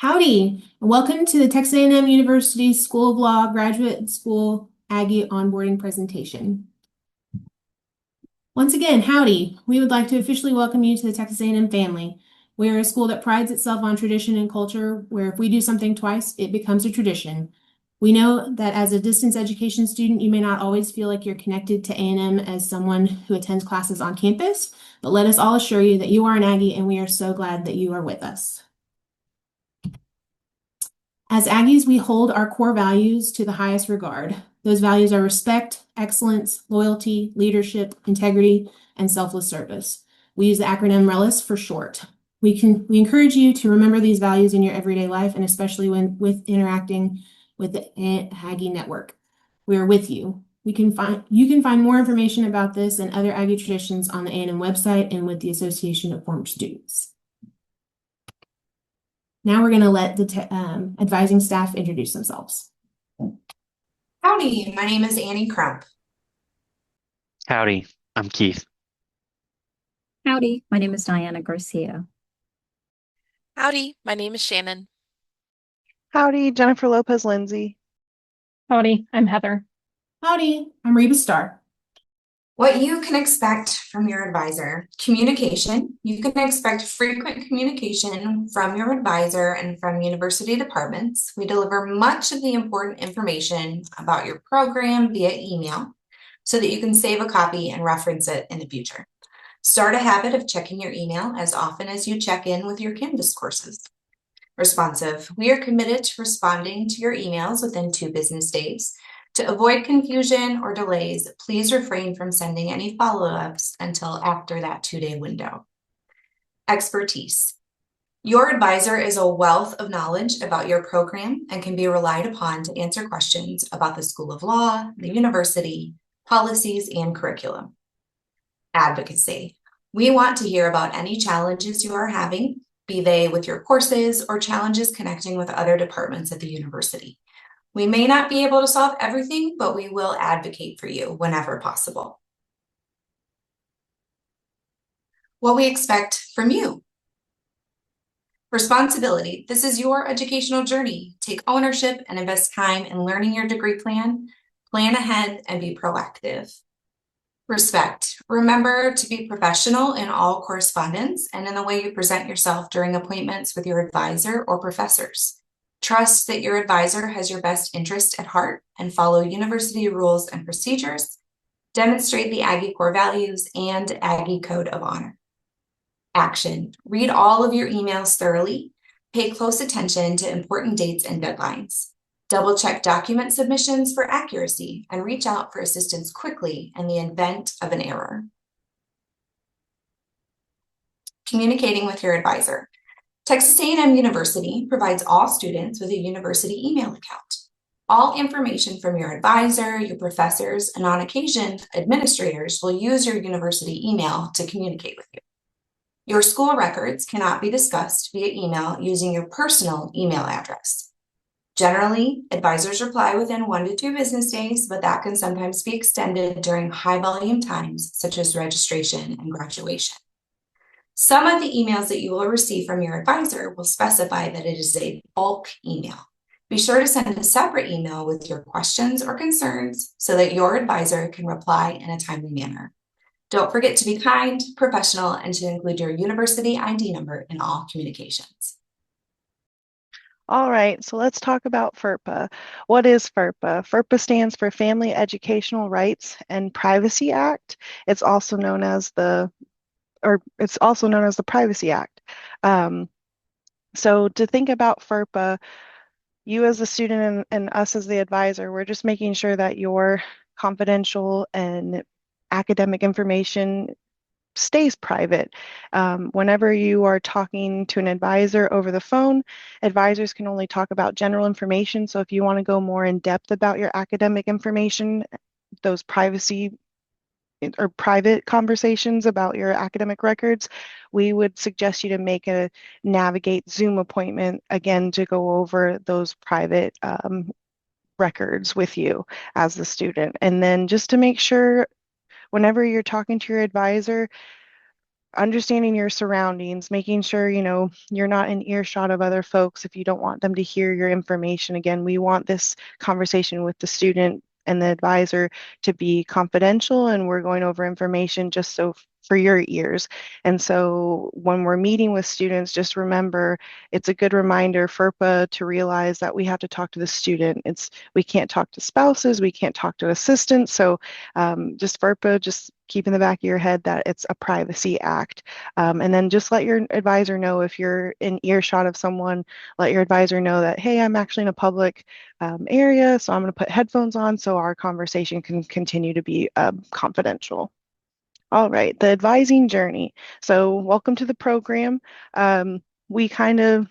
Howdy, and welcome to the Texas A&M University School of Law Graduate School Aggie onboarding presentation. Once again, howdy. We would like to officially welcome you to the Texas A&M family. We are a school that prides itself on tradition and culture, where if we do something twice, it becomes a tradition. We know that as a distance education student, you may not always feel like you're connected to A&M as someone who attends classes on campus, but let us all assure you that you are an Aggie and we are so glad that you are with us. As Aggies, we hold our core values to the highest regard. Those values are respect, excellence, loyalty, leadership, integrity, and selfless service. We use the acronym RELIS for short. We encourage you to remember these values in your everyday life, and especially when interacting with the Aggie network. We are with you. You can find more information about this and other Aggie traditions on the A&M website and with the Association of Former Students. Now we're going to let the advising staff introduce themselves. Howdy, my name is Annie Crump. Howdy, I'm Keith. Howdy, my name is Diana Garcia. Howdy, my name is Shannon. Howdy, Jennifer Lopez Lindsay. Howdy, I'm Heather. Howdy, I'm Reba Starr. What you can expect from your advisor. Communication. You can expect frequent communication from your advisor and from university departments. We deliver much of the important information about your program via email so that you can save a copy and reference it in the future. Start a habit of checking your email as often as you check in with your Canvas courses. Responsive. We are committed to responding to your emails within 2 business days. To avoid confusion or delays, please refrain from sending any follow-ups until after that 2-day window. Expertise. Your advisor is a wealth of knowledge about your program and can be relied upon to answer questions about the School of Law, the university, policies, and curriculum. Advocacy. We want to hear about any challenges you are having, be they with your courses or challenges connecting with other departments at the university. We may not be able to solve everything, but we will advocate for you whenever possible. What we expect from you. Responsibility. This is your educational journey. Take ownership and invest time in learning your degree plan. Plan ahead and be proactive. Respect. Remember to be professional in all correspondence and in the way you present yourself during appointments with your advisor or professors. Trust that your advisor has your best interest at heart and follow university rules and procedures. Demonstrate the Aggie core values and Aggie code of honor. Action. Read all of your emails thoroughly. Pay close attention to important dates and deadlines. Double check document submissions for accuracy and reach out for assistance quickly in the event of an error. Communicating with your advisor. Texas A&M University provides all students with a university email account. All information from your advisor, your professors, and on occasion, administrators will use your university email to communicate with you. Your school records cannot be discussed via email using your personal email address. Generally, advisors reply within 1 to 2 business days, but that can sometimes be extended during high volume times, such as registration and graduation. Some of the emails that you will receive from your advisor will specify that it is a bulk email. Be sure to send a separate email with your questions or concerns so that your advisor can reply in a timely manner. Don't forget to be kind, professional, and to include your university ID number in all communications. All right, so let's talk about FERPA. What is FERPA? FERPA stands for Family Educational Rights and Privacy Act. It's also known as the Privacy Act. So to think about FERPA, you as a student and us as the advisor, we're just making sure that your confidential and academic information stays private. Whenever you are talking to an advisor over the phone, advisors can only talk about general information. So if you want to go more in depth about your academic information, those privacy or private conversations about your academic records, we would suggest you to make a Navigate Zoom appointment again to go over those private records with you as the student. And then just to make sure whenever you're talking to your advisor, understanding your surroundings, making sure, you're not in earshot of other folks if you don't want them to hear your information. Again, we want this conversation with the student and the advisor to be confidential, and we're going over information just so for your ears. And so when we're meeting with students, just remember it's a good reminder, FERPA, to realize that we have to talk to the student. We can't talk to spouses, we can't talk to assistants. So just FERPA, just keep in the back of your head that it's a privacy act. And then just let your advisor know if you're in earshot of someone, let your advisor know that, hey, I'm actually in a public area, so I'm going to put headphones on so our conversation can continue to be confidential. All right, the advising journey. So welcome to the program. We kind of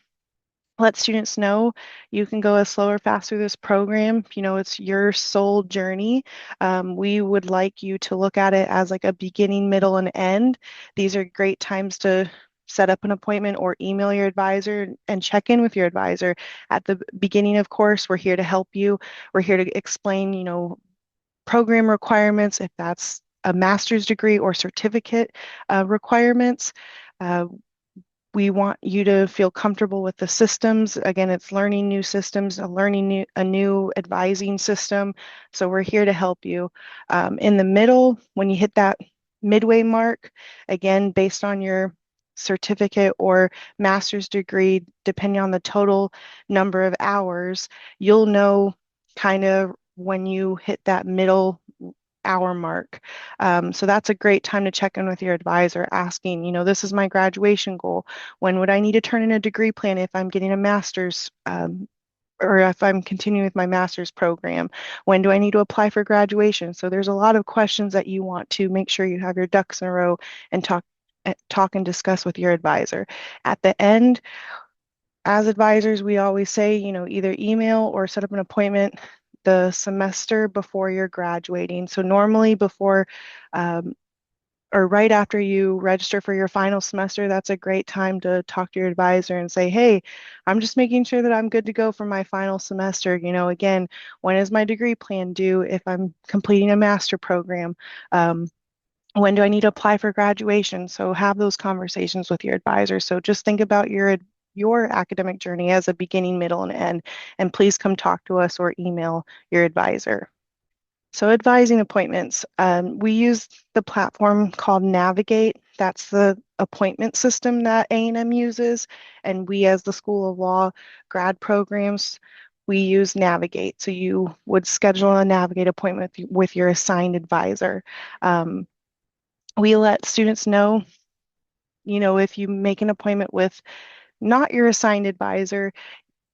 let students know you can go as slow or fast through this program. It's your sole journey. We would like you to look at it as like a beginning, middle, and end. These are great times to set up an appointment or email your advisor and check in with your advisor. At the beginning, of course, we're here to help you. We're here to explain, program requirements, if that's a master's degree or certificate requirements. We want you to feel comfortable with the systems. Again, it's learning new systems, a new advising system. So we're here to help you. In the middle, when you hit that midway mark, again, based on your certificate or master's degree, depending on the total number of hours, you'll know kind of when you hit that middle hour mark. So that's a great time to check in with your advisor, asking, this is my graduation goal. When would I need to turn in a degree plan if I'm getting a master's or if I'm continuing with my master's program? When do I need to apply for graduation? So there's a lot of questions that you want to make sure you have your ducks in a row and talk and discuss with your advisor. At the end, as advisors, we always say, either email or set up an appointment the semester before you're graduating. So normally before or right after you register for your final semester, that's a great time to talk to your advisor and say, hey, I'm just making sure that I'm good to go for my final semester. Again, when is my degree plan due if I'm completing a master program? When do I need to apply for graduation? So have those conversations with your advisor. So just think about your academic journey as a beginning, middle, and end, and please come talk to us or email your advisor. So advising appointments, we use the platform called Navigate. That's the appointment system that A&M uses, and we as the School of Law grad programs, we use Navigate. So you would schedule a Navigate appointment with your assigned advisor. We let students know, if you make an appointment with not your assigned advisor,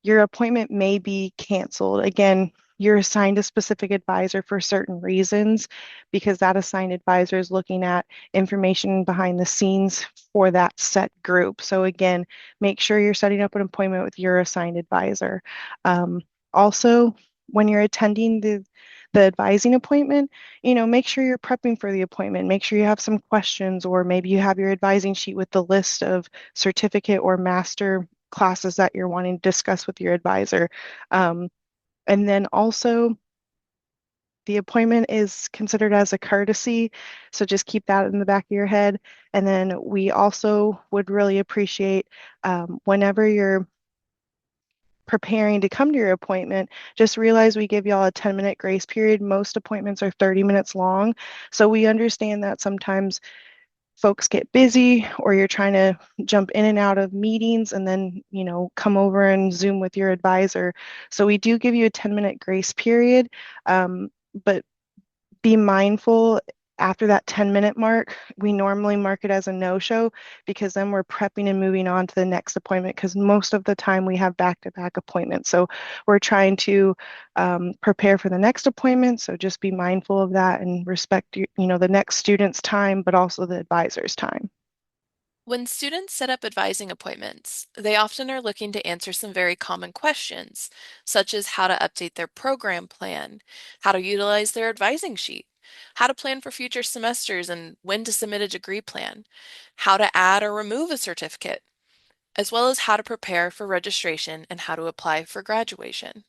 your appointment may be canceled. Again, you're assigned a specific advisor for certain reasons because that assigned advisor is looking at information behind the scenes for that set group. So again, make sure you're setting up an appointment with your assigned advisor. Also, when you're attending the advising appointment, make sure you're prepping for the appointment. Make sure you have some questions, or maybe you have your advising sheet with the list of certificate or master classes that you're wanting to discuss with your advisor. And then also, the appointment is considered as a courtesy, so just keep that in the back of your head. And then we also would really appreciate whenever you're preparing to come to your appointment, just realize we give y'all a 10-minute grace period. Most appointments are 30 minutes long, so we understand that sometimes folks get busy or you're trying to jump in and out of meetings and then, come over and Zoom with your advisor. So we do give you a 10-minute grace period, but be mindful after that 10-minute mark. We normally mark it as a no-show because then we're prepping and moving on to the next appointment, because most of the time we have back-to-back appointments. So we're trying to prepare for the next appointment. So just be mindful of that and respect, the next student's time, but also the advisor's time. When students set up advising appointments, they often are looking to answer some very common questions, such as how to update their program plan, how to utilize their advising sheet, how to plan for future semesters and when to submit a degree plan, how to add or remove a certificate, as well as how to prepare for registration and how to apply for graduation.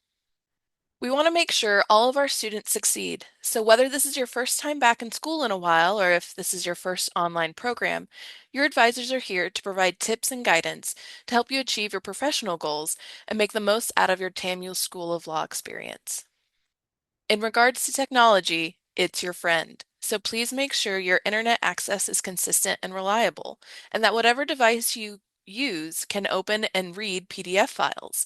We want to make sure all of our students succeed. So whether this is your first time back in school in a while, or if this is your first online program, your advisors are here to provide tips and guidance to help you achieve your professional goals and make the most out of your TAMU School of Law experience. In regards to technology, it's your friend. So please make sure your internet access is consistent and reliable, and that whatever device you use can open and read PDF files,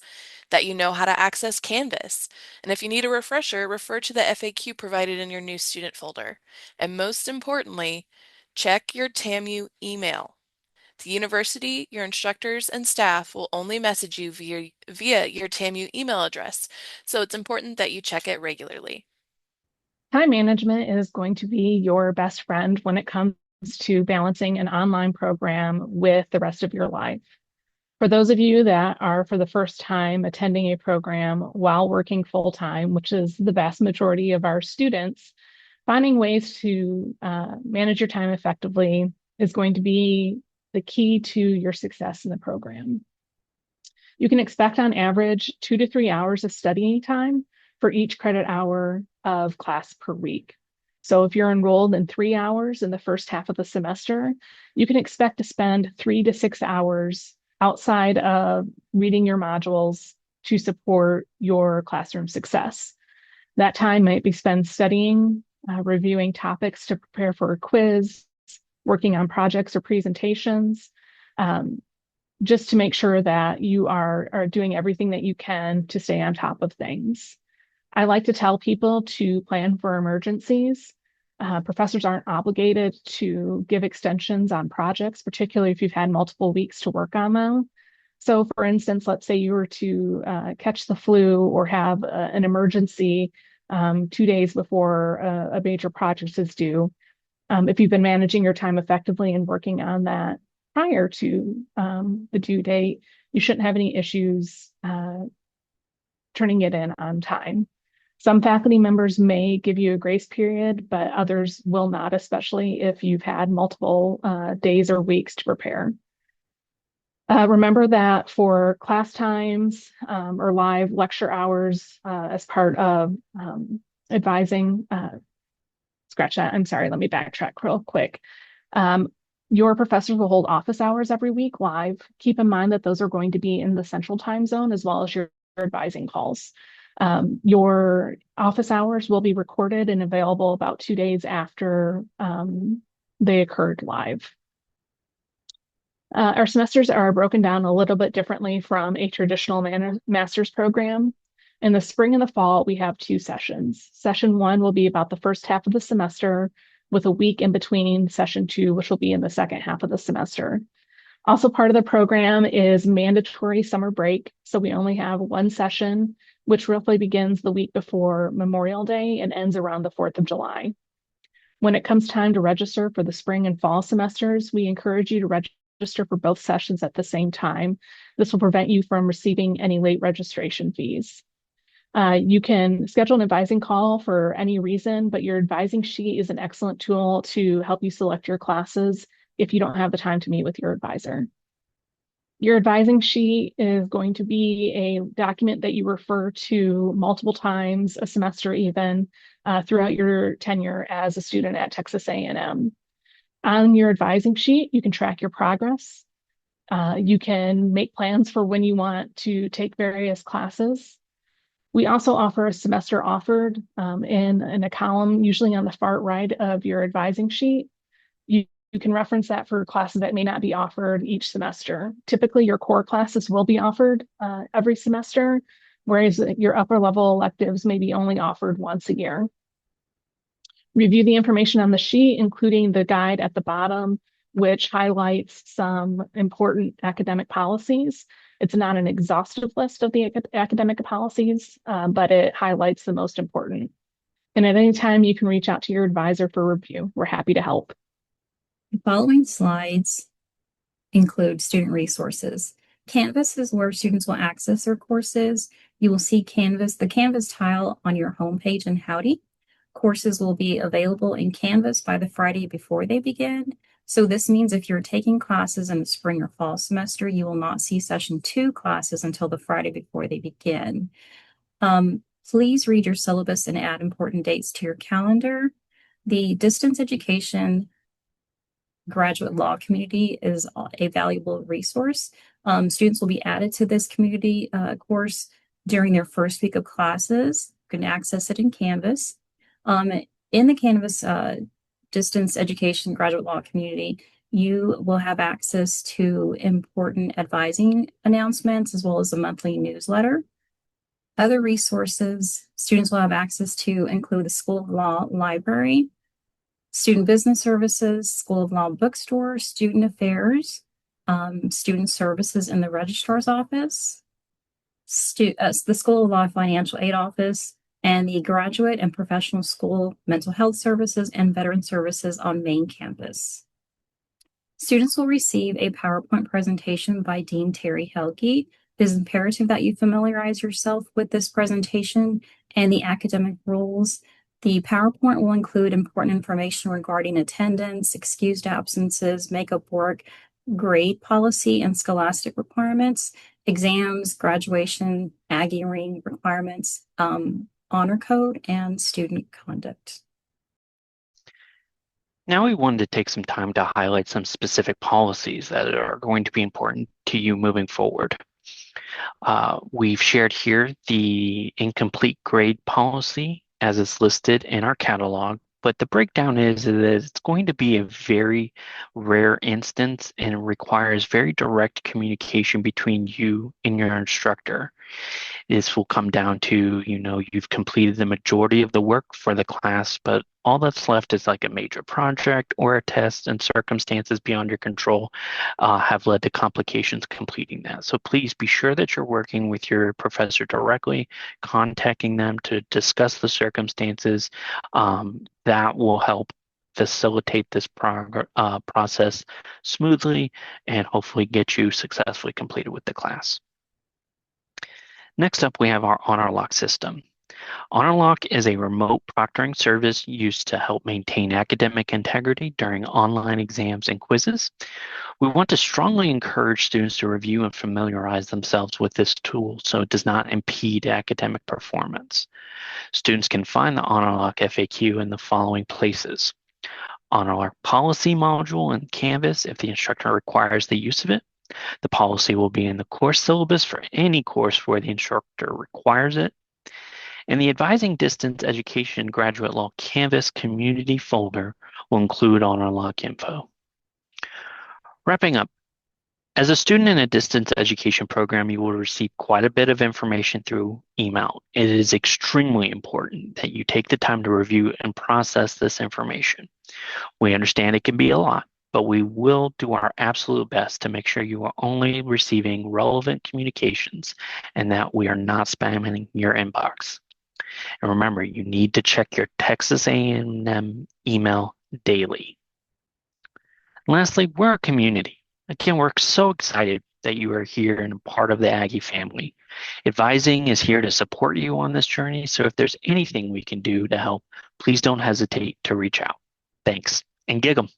that you know how to access Canvas. And if you need a refresher, refer to the FAQ provided in your new student folder. And most importantly, check your TAMU email. The university, your instructors, and staff will only message you via your TAMU email address, so it's important that you check it regularly. Time management is going to be your best friend when it comes to balancing an online program with the rest of your life. For those of you that are for the first time attending a program while working full-time, which is the vast majority of our students, finding ways to manage your time effectively is going to be the key to your success in the program. You can expect on average 2 to 3 hours of studying time for each credit hour of class per week. So if you're enrolled in 3 hours in the first half of the semester, you can expect to spend 3 to 6 hours outside of reading your modules to support your classroom success. That time might be spent studying, reviewing topics to prepare for a quiz, working on projects or presentations, just to make sure that you are doing everything that you can to stay on top of things. I like to tell people to plan for emergencies. Professors aren't obligated to give extensions on projects, particularly if you've had multiple weeks to work on them. So for instance, let's say you were to catch the flu or have an emergency 2 days before a major project is due. If you've been managing your time effectively and working on that prior to the due date, you shouldn't have any issues turning it in on time. Some faculty members may give you a grace period, but others will not, especially if you've had multiple days or weeks to prepare. Remember that for class times or live lecture hours as part of advising, scratch that, I'm sorry, let me backtrack real quick. Your professors will hold office hours every week live. Keep in mind that those are going to be in the central time zone as well as your advising calls. Your office hours will be recorded and available about 2 days after they occurred live. Our semesters are broken down a little bit differently from a traditional master's program. In the spring and the fall, we have 2 sessions. Session 1 will be about the first half of the semester, with a week in between session 2, which will be in the second half of the semester. Also part of the program is mandatory summer break. So we only have 1 session, which roughly begins the week before Memorial Day and ends around the 4th of July. When it comes time to register for the spring and fall semesters, we encourage you to register for both sessions at the same time. This will prevent you from receiving any late registration fees. You can schedule an advising call for any reason, but your advising sheet is an excellent tool to help you select your classes if you don't have the time to meet with your advisor. Your advising sheet is going to be a document that you refer to multiple times a semester even throughout your tenure as a student at Texas A&M. On your advising sheet, you can track your progress. You can make plans for when you want to take various classes. We also offer a semester offered in a column, usually on the far right of your advising sheet. You can reference that for classes that may not be offered each semester. Typically, your core classes will be offered every semester, whereas your upper level electives may be only offered once a year. Review the information on the sheet, including the guide at the bottom, which highlights some important academic policies. It's not an exhaustive list of the academic policies, but it highlights the most important. And at any time, you can reach out to your advisor for review. We're happy to help. The following slides include student resources. Canvas is where students will access their courses. You will see the Canvas tile on your homepage in Howdy. Courses will be available in Canvas by the Friday before they begin. So this means if you're taking classes in the spring or fall semester, you will not see session 2 classes until the Friday before they begin. Please read your syllabus and add important dates to your calendar. The distance education graduate law community is a valuable resource. Students will be added to this community course during their first week of classes. You can access it in Canvas. In the Canvas distance education graduate law community, you will have access to important advising announcements as well as a monthly newsletter. Other resources students will have access to include the School of Law Library, Student Business Services, School of Law Bookstore, Student Affairs, Student Services in the Registrar's Office, the School of Law Financial Aid Office, and the Graduate and Professional School Mental Health Services and Veteran Services on main campus. Students will receive a PowerPoint presentation by Dean Terry Helge. It is imperative that you familiarize yourself with this presentation and the academic rules. The PowerPoint will include important information regarding attendance, excused absences, makeup work, grade policy and scholastic requirements, exams, graduation, Aggie ring requirements, honor code, and student conduct. Now we wanted to take some time to highlight some specific policies that are going to be important to you moving forward. We've shared here the incomplete grade policy as it's listed in our catalog, but the breakdown is that it's going to be a very rare instance and requires very direct communication between you and your instructor. This will come down to, you've completed the majority of the work for the class, but all that's left is like a major project or a test, and circumstances beyond your control have led to complications completing that. So please be sure that you're working with your professor directly, contacting them to discuss the circumstances. That will help facilitate this process smoothly and hopefully get you successfully completed with the class. Next up, we have our Honor Lock system. Honor Lock is a remote proctoring service used to help maintain academic integrity during online exams and quizzes. We want to strongly encourage students to review and familiarize themselves with this tool so it does not impede academic performance. Students can find the Honor Lock FAQ in the following places: Honor Lock policy module in Canvas if the instructor requires the use of it. The policy will be in the course syllabus for any course where the instructor requires it. And the Advising Distance Education Graduate Law Canvas community folder will include Honor Lock info. Wrapping up, as a student in a distance education program, you will receive quite a bit of information through email. It is extremely important that you take the time to review and process this information. We understand it can be a lot, but we will do our absolute best to make sure you are only receiving relevant communications and that we are not spamming your inbox. And remember, you need to check your Texas A&M email daily. Lastly, we're a community. Again, we're so excited that you are here and a part of the Aggie family. Advising is here to support you on this journey, so if there's anything we can do to help, please don't hesitate to reach out. Thanks, and gig 'em.